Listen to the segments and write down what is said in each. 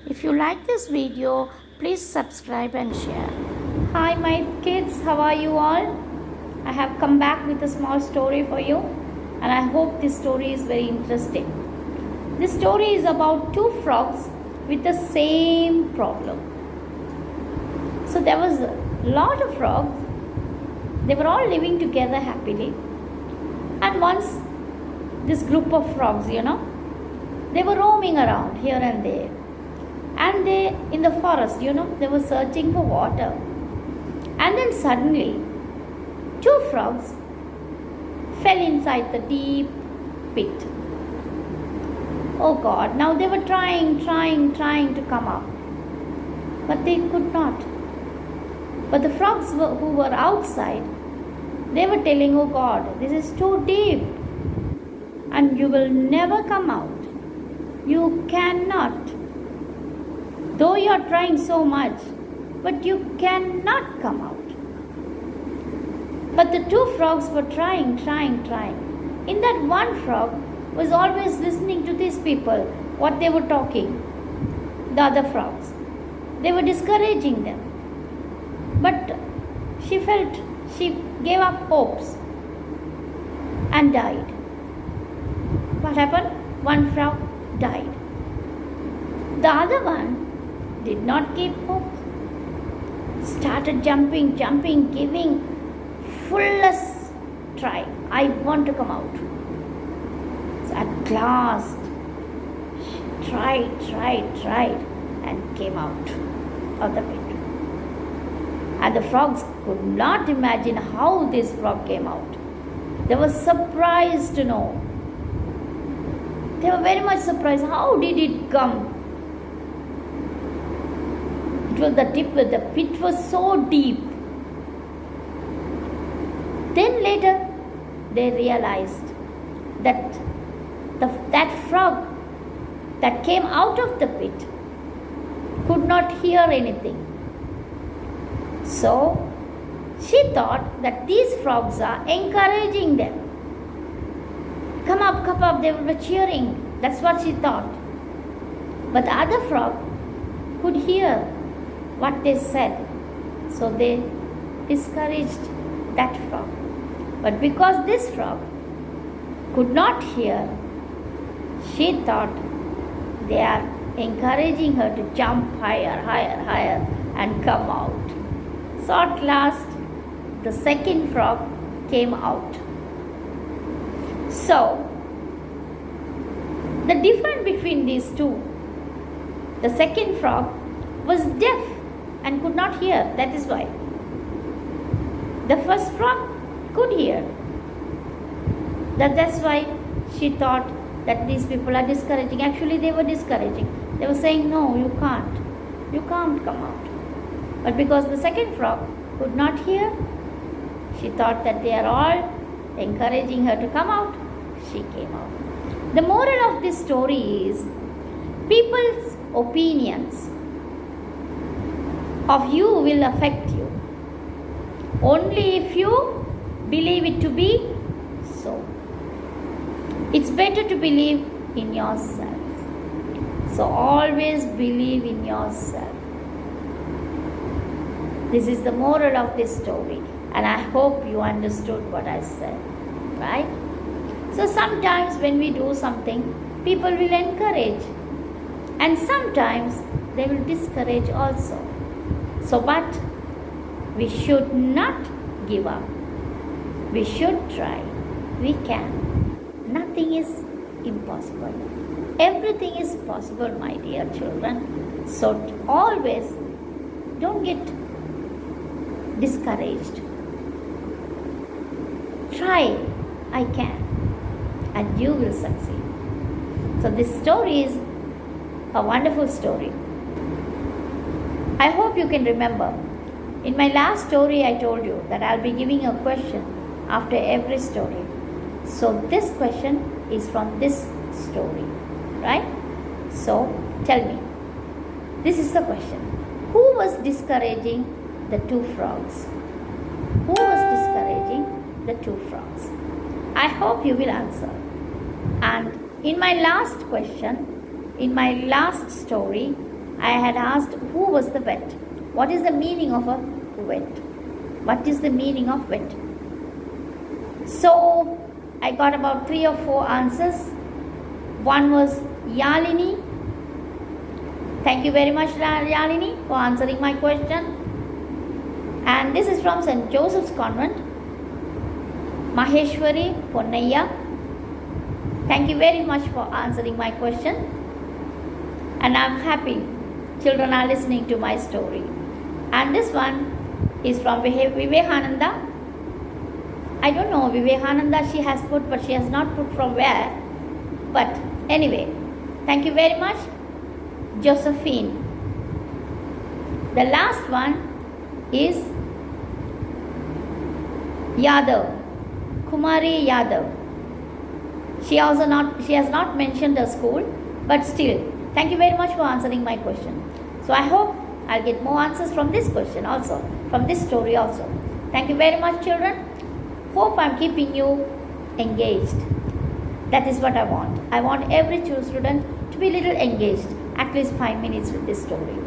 If you like this video, please subscribe and share. Hi my kids, how are you all? I have come back with a small story for you and I hope this story is very interesting. This story is about two frogs with the same problem. So there was a lot of frogs. They were all living together happily. And once this group of frogs, they were roaming around here and there. And they, in the forest, they were searching for water. And then suddenly, two frogs fell inside the deep pit. Oh God, now they were trying to come up. But they could not. But the frogs who were outside, they were telling, oh God, this is too deep. And you will never come out. You cannot. Though you are trying so much, but you cannot come out. But the two frogs were trying. In that one frog was always listening to these people, what they were talking, the other frogs. They were discouraging them. But she gave up hopes and died. What happened? One frog died. The other one did not give hope. Started jumping, giving fullest try. I want to come out. So at last, she tried and came out of the pit. And the frogs could not imagine how this frog came out. They were surprised to know. They were very much surprised. How did it come? It was the pit was so deep. Then later they realized that that frog that came out of the pit could not hear anything. So she thought that these frogs are encouraging them. Come up, they were cheering. That's what she thought. But the other frog could hear what they said. So they discouraged that frog. But because this frog could not hear, she thought they are encouraging her to jump higher and come out. So at last, the second frog came out. So, the difference between these two, the second frog was deaf and could not hear. That is why. The first frog could hear. That's why she thought that these people are discouraging. Actually, they were discouraging. They were saying, no, you can't. You can't come out. But because the second frog could not hear, she thought that they are all encouraging her to come out. She came out. The moral of this story is people's opinions of you will affect you only if you believe it to be so. It's better to believe in yourself. So always believe in yourself. This is the moral of this story, and I hope you understood what I said, right? So sometimes when we do something, people will encourage, and sometimes they will discourage also. So, but we should not give up. We should try. We can. Nothing is impossible. Everything is possible, my dear children. So always don't get discouraged. Try. I can. And you will succeed. So this story is a wonderful story. I hope you can remember. In my last story, I told you that I'll be giving a question after every story. So this question is from this story, right? So tell me, this is the question. Who was discouraging the two frogs? Who was discouraging the two frogs? I hope you will answer. And in my last question, in my last story, I had asked who was the vet. What is the meaning of a vet? What is the meaning of vet? So I got about 3 or 4 answers. One was Yalini. Thank you very much, Yalini, for answering my question. And this is from St. Joseph's Convent. Maheshwari Ponnaya. Thank you very much for answering my question. And I'm happy children are listening to my story. And this one is from Vivekananda. I don't know Vivekananda she has put, but she has not put from where. But anyway, thank you very much, Josephine. The last one is Yadav, Kumari Yadav. She has not mentioned the school, but still, thank you very much for answering my question. So I hope I'll get more answers from this question also, from this story also. Thank you very much, children. Hope I'm keeping you engaged. That is what I want. I want every student to be little engaged, at least 5 minutes with this story.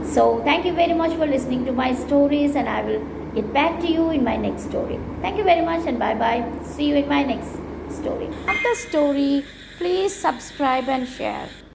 So thank you very much for listening to my stories, and I will get back to you in my next story. Thank you very much, and bye-bye. See you in my next story. After story, please subscribe and share.